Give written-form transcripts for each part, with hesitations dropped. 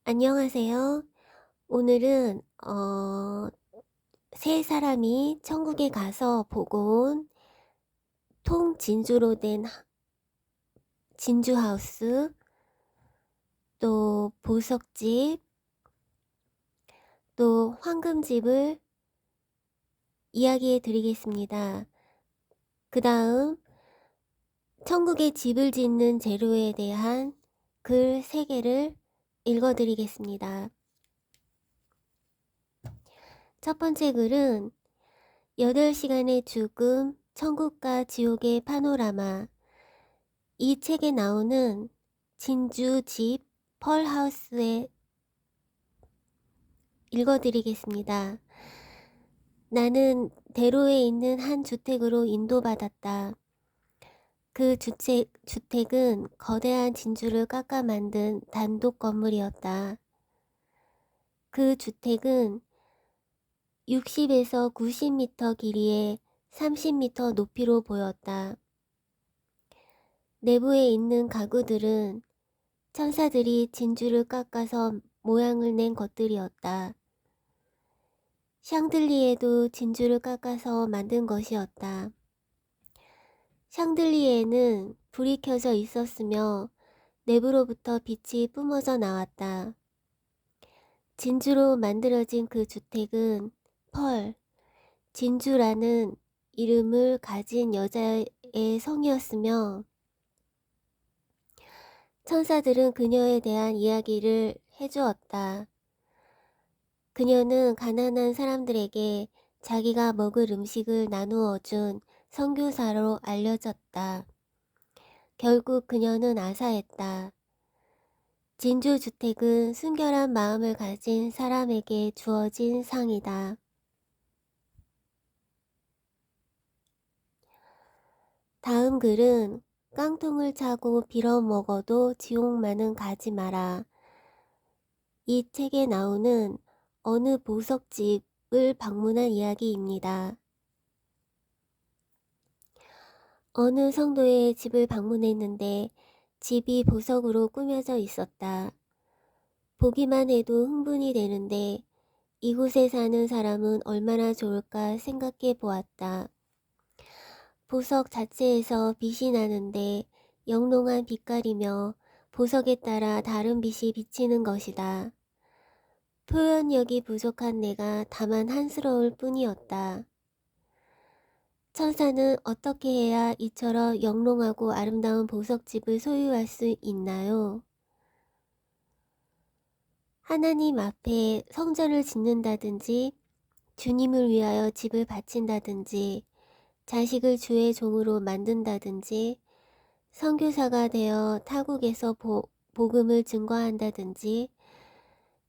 안녕하세요. 오늘은 세 사람이 천국에 가서 보고 온 통진주로 된 진주하우스, 또 보석집, 또 황금집을 이야기해 드리겠습니다. 그 다음 천국에 집을 짓는 재료에 대한 글 3개를 읽어 드리겠습니다. 첫 번째 글은 8시간의 죽음, 천국과 지옥의 파노라마. 이 책에 나오는 진주 집 펄하우스에 읽어드리겠습니다. 나는 대로에 있는 한 주택으로 인도받았다. 그 주택은 거대한 진주를 깎아 만든 단독 건물이었다. 그 주택은 60에서 90m 길이에 30m 높이로 보였다. 내부에 있는 가구들은 천사들이 진주를 깎아서 모양을 낸 것들이었다. 샹들리에도 진주를 깎아서 만든 것이었다. 샹들리에는 불이 켜져 있었으며 내부로부터 빛이 뿜어져 나왔다. 진주로 만들어진 그 주택은 펄, 진주라는 이름을 가진 여자의 성이었으며 천사들은 그녀에 대한 이야기를 해주었다. 그녀는 가난한 사람들에게 자기가 먹을 음식을 나누어 준 선교사로 알려졌다. 결국 그녀는 아사했다. 진주주택은 순결한 마음을 가진 사람에게 주어진 상이다. 다음 글은 깡통을 차고 빌어먹어도 지옥만은 가지 마라. 이 책에 나오는 어느 보석집을 방문한 이야기입니다. 어느 성도의 집을 방문했는데 집이 보석으로 꾸며져 있었다. 보기만 해도 흥분이 되는데 이곳에 사는 사람은 얼마나 좋을까 생각해 보았다. 보석 자체에서 빛이 나는데 영롱한 빛깔이며 보석에 따라 다른 빛이 비치는 것이다. 표현력이 부족한 내가 다만 한스러울 뿐이었다. 천사는 어떻게 해야 이처럼 영롱하고 아름다운 보석집을 소유할 수 있나요? 하나님 앞에 성전을 짓는다든지 주님을 위하여 집을 바친다든지 자식을 주의 종으로 만든다든지 선교사가 되어 타국에서 복음을 증거한다든지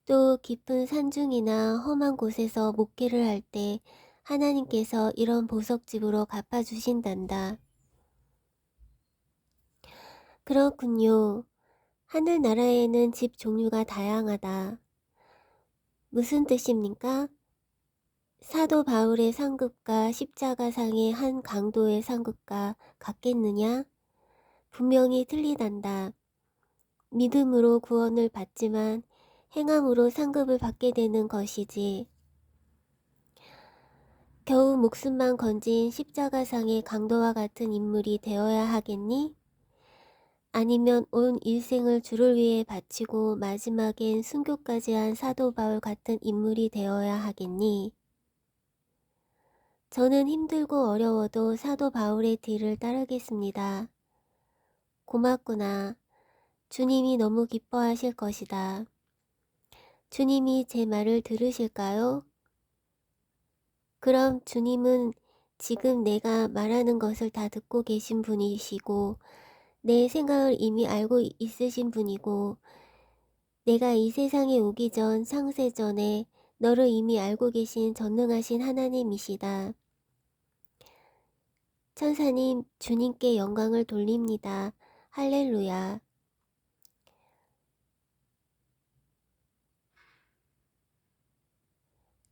또 깊은 산중이나 험한 곳에서 목회를 할 때 하나님께서 이런 보석집으로 갚아주신단다. 그렇군요. 하늘나라에는 집 종류가 다양하다. 무슨 뜻입니까? 사도 바울의 상급과 십자가상의 한 강도의 상급과 같겠느냐? 분명히 틀리단다. 믿음으로 구원을 받지만 행함으로 상급을 받게 되는 것이지. 겨우 목숨만 건진 십자가상의 강도와 같은 인물이 되어야 하겠니? 아니면 온 일생을 주를 위해 바치고 마지막엔 순교까지 한 사도 바울 같은 인물이 되어야 하겠니? 저는 힘들고 어려워도 사도 바울의 뒤를 따르겠습니다. 고맙구나. 주님이 너무 기뻐하실 것이다. 주님이 제 말을 들으실까요? 그럼 주님은 지금 내가 말하는 것을 다 듣고 계신 분이시고 내 생각을 이미 알고 있으신 분이고 내가 이 세상에 오기 전 창세전에 너를 이미 알고 계신 전능하신 하나님이시다. 천사님, 주님께 영광을 돌립니다. 할렐루야.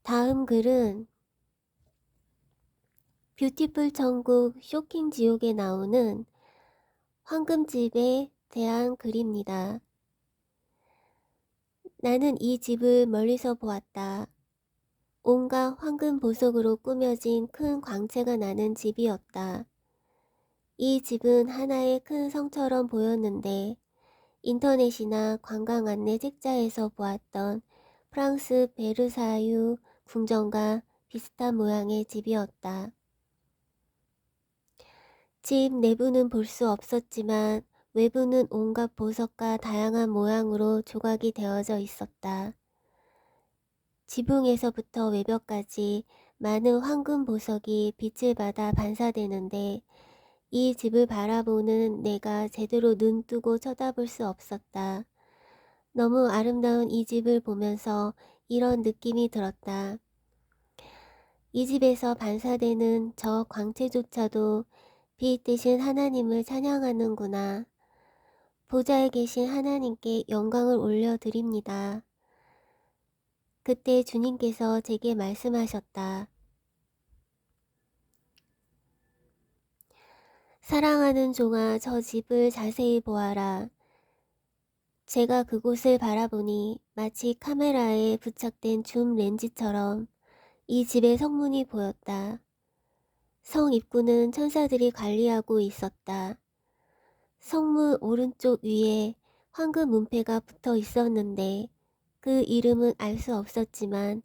다음 글은 뷰티풀 천국 쇼킹 지옥에 나오는 황금집에 대한 글입니다. 나는 이 집을 멀리서 보았다. 온갖 황금 보석으로 꾸며진 큰 광채가 나는 집이었다. 이 집은 하나의 큰 성처럼 보였는데 인터넷이나 관광 안내 책자에서 보았던 프랑스 베르사유 궁전과 비슷한 모양의 집이었다. 집 내부는 볼 수 없었지만 외부는 온갖 보석과 다양한 모양으로 조각이 되어져 있었다. 지붕에서부터 외벽까지 많은 황금 보석이 빛을 받아 반사되는데 이 집을 바라보는 내가 제대로 눈 뜨고 쳐다볼 수 없었다. 너무 아름다운 이 집을 보면서 이런 느낌이 들었다. 이 집에서 반사되는 저 광채조차도 빛 대신 하나님을 찬양하는구나. 보좌에 계신 하나님께 영광을 올려드립니다. 그때 주님께서 제게 말씀하셨다. 사랑하는 종아, 저 집을 자세히 보아라. 제가 그곳을 바라보니 마치 카메라에 부착된 줌 렌즈처럼 이 집의 성문이 보였다. 성 입구는 천사들이 관리하고 있었다. 성문 오른쪽 위에 황금 문패가 붙어 있었는데 그 이름은 알 수 없었지만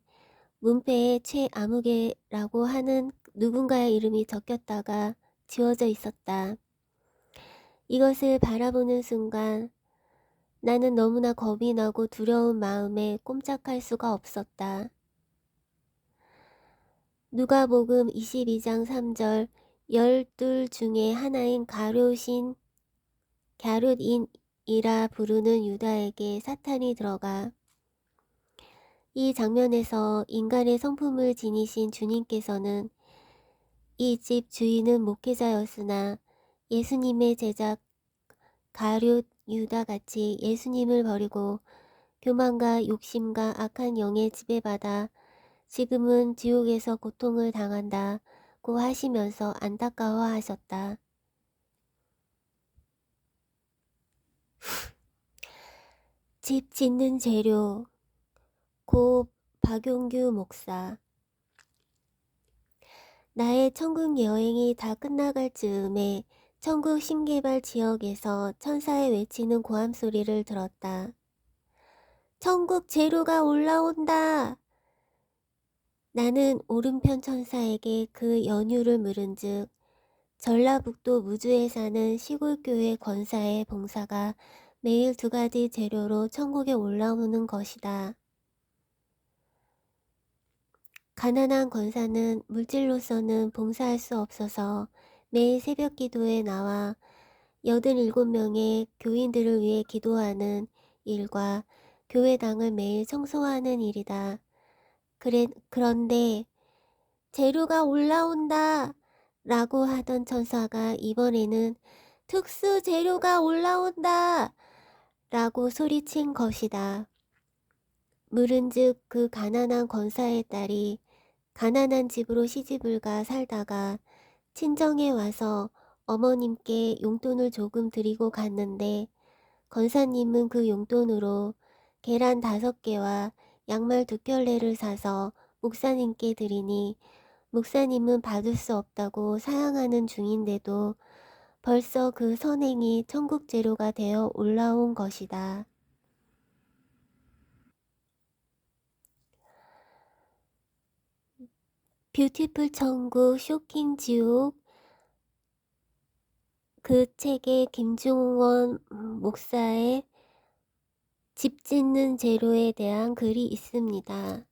문패에 최아무개라고 하는 누군가의 이름이 적혔다가 지워져 있었다. 이것을 바라보는 순간 나는 너무나 겁이 나고 두려운 마음에 꼼짝할 수가 없었다. 누가복음 22장 3절 12 중에 하나인 갸룻인이라 부르는 유다에게 사탄이 들어가 이 장면에서 인간의 성품을 지니신 주님께서는 이 집 주인은 목회자였으나 예수님의 제자 가룟 유다같이 예수님을 버리고 교만과 욕심과 악한 영에 지배받아 지금은 지옥에서 고통을 당한다고 하시면서 안타까워하셨다. 집 짓는 재료 고 박용규 목사. 나의 천국 여행이 다 끝나갈 즈음에 천국 신개발 지역에서 천사의 외치는 고함 소리를 들었다. 천국 재료가 올라온다. 나는 오른편 천사에게 그 연유를 물은즉 전라북도 무주에 사는 시골교회 권사의 봉사가 매일 2가지 재료로 천국에 올라오는 것이다. 가난한 권사는 물질로서는 봉사할 수 없어서 매일 새벽 기도에 나와 87명의 교인들을 위해 기도하는 일과 교회당을 매일 청소하는 일이다. 그런데 재료가 올라온다 라고 하던 천사가 이번에는 특수 재료가 올라온다 라고 소리친 것이다. 물은즉 그 가난한 권사의 딸이 가난한 집으로 시집을 가 살다가 친정에 와서 어머님께 용돈을 조금 드리고 갔는데 권사님은 그 용돈으로 계란 5개와 양말 2켤레를 사서 목사님께 드리니 목사님은 받을 수 없다고 사양하는 중인데도 벌써 그 선행이 천국 재료가 되어 올라온 것이다. 뷰티풀 천국 쇼킹 지옥 그 책에 김중원 목사의 집 짓는 재료에 대한 글이 있습니다.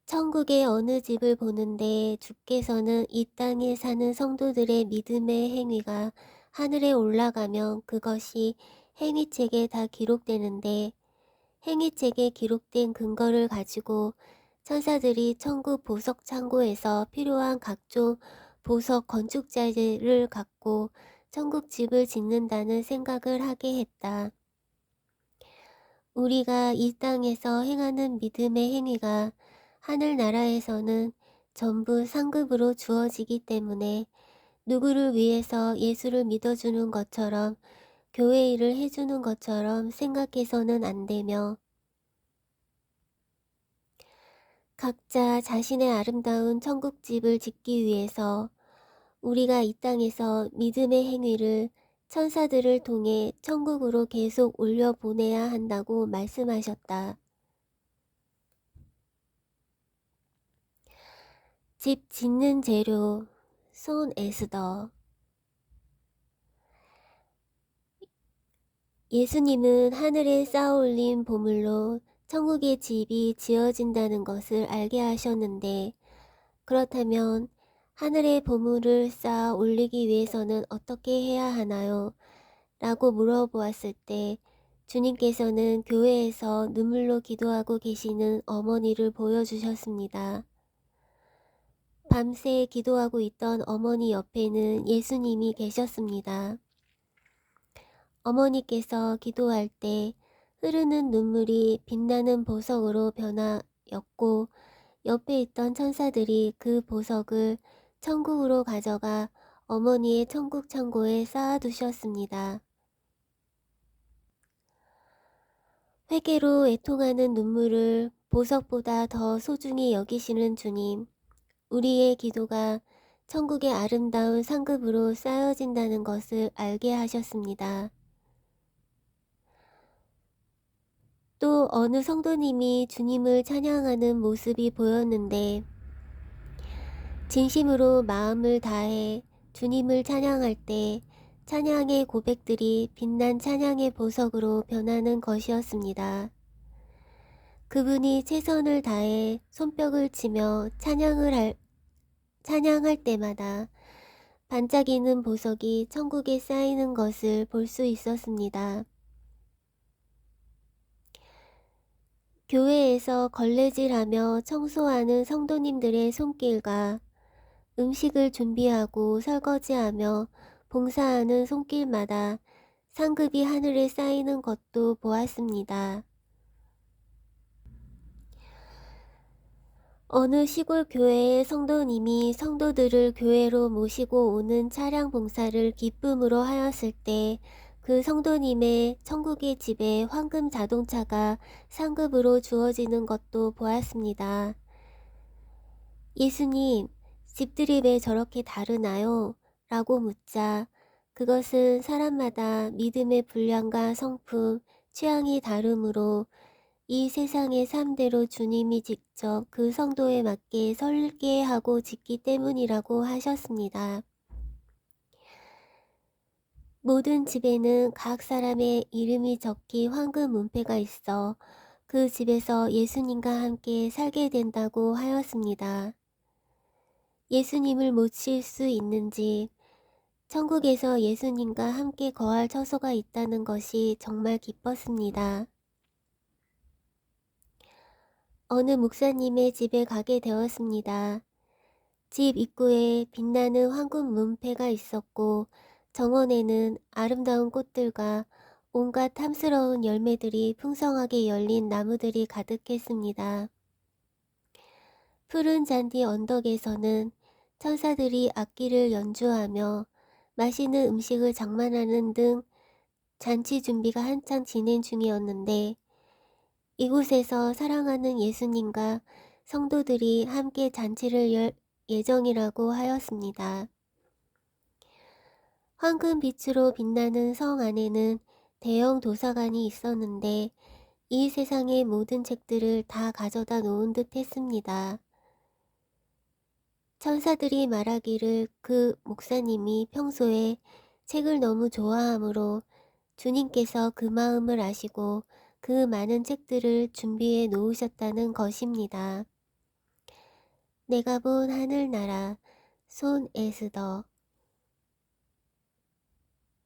천국의 어느 집을 보는데 주께서는 이 땅에 사는 성도들의 믿음의 행위가 하늘에 올라가면 그것이 행위책에 다 기록되는데 행위책에 기록된 근거를 가지고 천사들이 천국 보석 창고에서 필요한 각종 보석 건축 자재를 갖고 천국 집을 짓는다는 생각을 하게 했다. 우리가 이 땅에서 행하는 믿음의 행위가 하늘나라에서는 전부 상급으로 주어지기 때문에 누구를 위해서 예수를 믿어주는 것처럼 교회 일을 해주는 것처럼 생각해서는 안 되며 각자 자신의 아름다운 천국집을 짓기 위해서 우리가 이 땅에서 믿음의 행위를 천사들을 통해 천국으로 계속 올려보내야 한다고 말씀하셨다. 집 짓는 재료, 손 에스더. 예수님은 하늘에 쌓아올린 보물로 천국의 집이 지어진다는 것을 알게 하셨는데, 그렇다면 하늘의 보물을 쌓아 올리기 위해서는 어떻게 해야 하나요? 라고 물어보았을 때 주님께서는 교회에서 눈물로 기도하고 계시는 어머니를 보여주셨습니다. 밤새 기도하고 있던 어머니 옆에는 예수님이 계셨습니다. 어머니께서 기도할 때 흐르는 눈물이 빛나는 보석으로 변하였고 옆에 있던 천사들이 그 보석을 천국으로 가져가 어머니의 천국 창고에 쌓아두셨습니다. 회개로 애통하는 눈물을 보석보다 더 소중히 여기시는 주님, 우리의 기도가 천국의 아름다운 상급으로 쌓여진다는 것을 알게 하셨습니다. 또 어느 성도님이 주님을 찬양하는 모습이 보였는데 진심으로 마음을 다해 주님을 찬양할 때 찬양의 고백들이 빛난 찬양의 보석으로 변하는 것이었습니다. 그분이 최선을 다해 손뼉을 치며 찬양할 때마다 반짝이는 보석이 천국에 쌓이는 것을 볼 수 있었습니다. 교회에서 걸레질하며 청소하는 성도님들의 손길과 음식을 준비하고 설거지하며 봉사하는 손길마다 상급이 하늘에 쌓이는 것도 보았습니다. 어느 시골 교회의 성도님이 성도들을 교회로 모시고 오는 차량 봉사를 기쁨으로 하였을 때 그 성도님의 천국의 집에 황금 자동차가 상급으로 주어지는 것도 보았습니다. 예수님, 집들이 왜 저렇게 다르나요? 라고 묻자 그것은 사람마다 믿음의 분량과 성품, 취향이 다르므로 이 세상의 삶대로 주님이 직접 그 성도에 맞게 설계하고 짓기 때문이라고 하셨습니다. 모든 집에는 각 사람의 이름이 적힌 황금 문패가 있어 그 집에서 예수님과 함께 살게 된다고 하였습니다. 예수님을 모실 수 있는 집, 천국에서 예수님과 함께 거할 처소가 있다는 것이 정말 기뻤습니다. 어느 목사님의 집에 가게 되었습니다. 집 입구에 빛나는 황금 문패가 있었고 정원에는 아름다운 꽃들과 온갖 탐스러운 열매들이 풍성하게 열린 나무들이 가득했습니다. 푸른 잔디 언덕에서는 천사들이 악기를 연주하며 맛있는 음식을 장만하는 등 잔치 준비가 한창 진행 중이었는데 이곳에서 사랑하는 예수님과 성도들이 함께 잔치를 열 예정이라고 하였습니다. 황금빛으로 빛나는 성 안에는 대형 도서관이 있었는데 이 세상의 모든 책들을 다 가져다 놓은 듯 했습니다. 천사들이 말하기를 그 목사님이 평소에 책을 너무 좋아하므로 주님께서 그 마음을 아시고 그 많은 책들을 준비해 놓으셨다는 것입니다. 내가 본 하늘나라 손 에스더